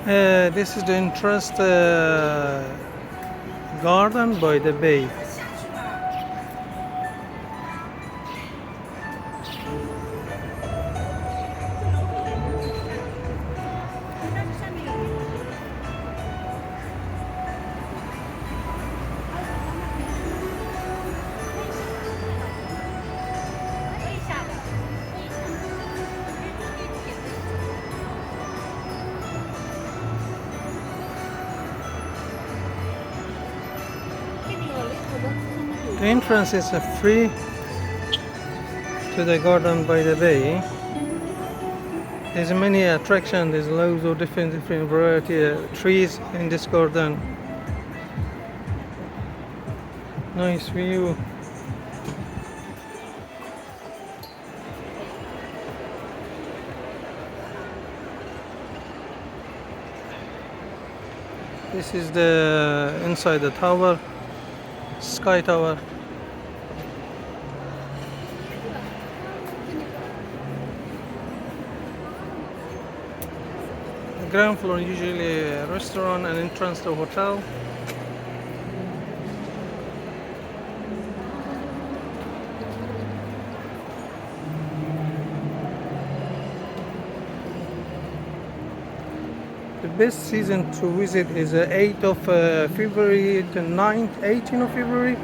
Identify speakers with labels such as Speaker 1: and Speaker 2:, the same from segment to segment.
Speaker 1: This is the interest garden by the bay. The entrance is free to the garden by the bay. There's many attractions. There's loads of different variety of trees in this garden. Nice view. This is the inside the tower, sky tower. The ground floor usually a restaurant and entrance to hotel. The best season to visit is 8th of February to 9th, 18th of February,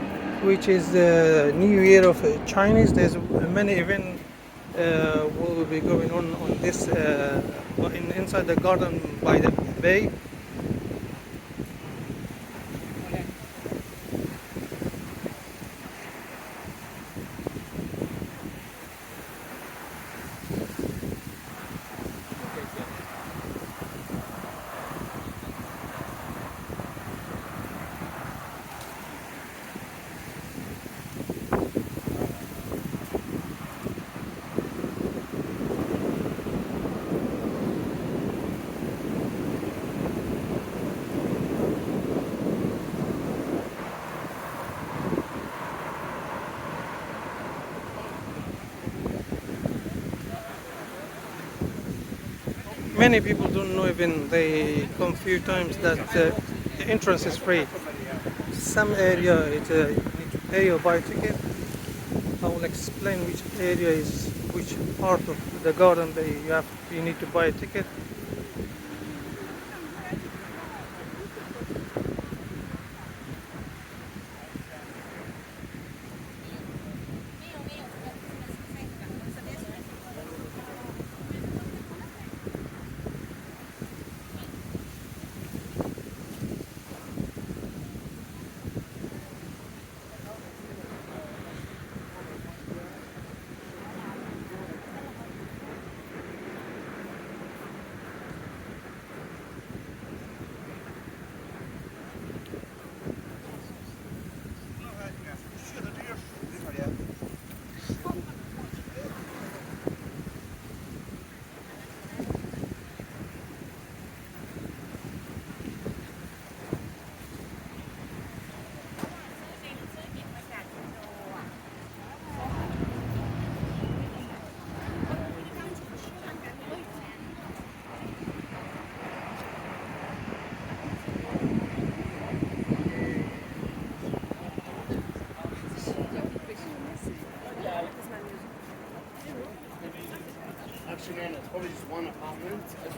Speaker 1: which is the New Year of Chinese. There's many events will be going on this inside the garden by the bay. Many people don't know, even they come few times, that the entrance is free. Some area you need to pay or buy a ticket. I will explain which area is which part of the garden that you need to buy a ticket.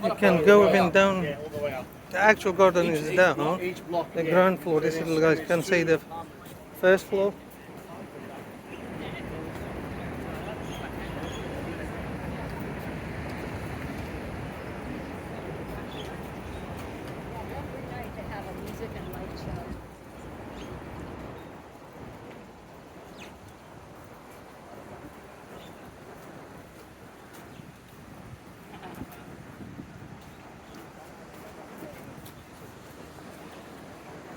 Speaker 1: You can go even down. The actual garden is down. The ground floor. This little guys can say the first floor.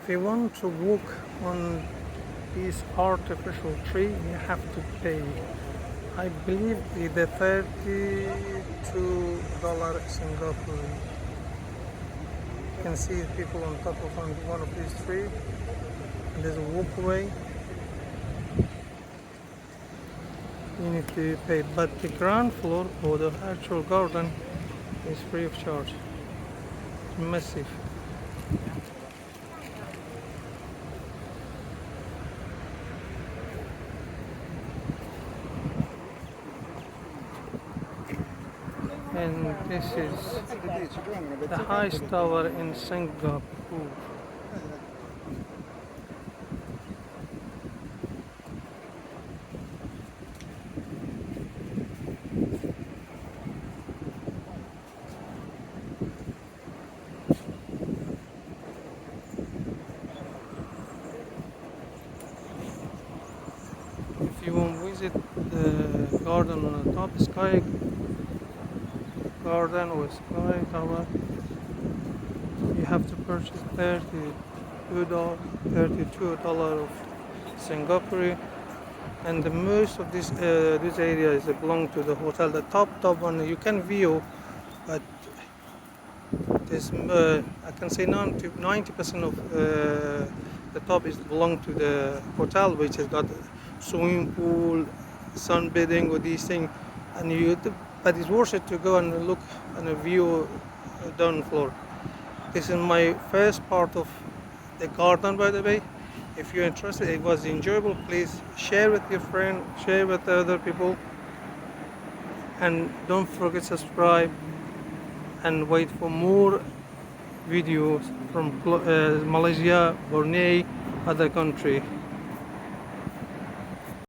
Speaker 1: If you want to walk on this artificial tree, you have to pay. I believe the $32 Singapore. You can see people on top of one of these trees. And there's a walkway. You need to pay, but the ground floor or the actual garden is free of charge. Massive. And this is the highest tower in Singapore. If you want to visit the garden on the top, sky garden or sky tower, you have to purchase $32 of Singapore, and the most of this area is belong to the hotel. The top one you can view, but this I can say 90% of the top is belong to the hotel, which has got swimming pool, sunbathing, with these things, and but it's worth it to go and look and view down floor. This is my first part of the garden, by the way. If you're interested, it was enjoyable. Please share with your friend, share with other people, and don't forget subscribe and wait for more videos from Malaysia, Brunei, other country.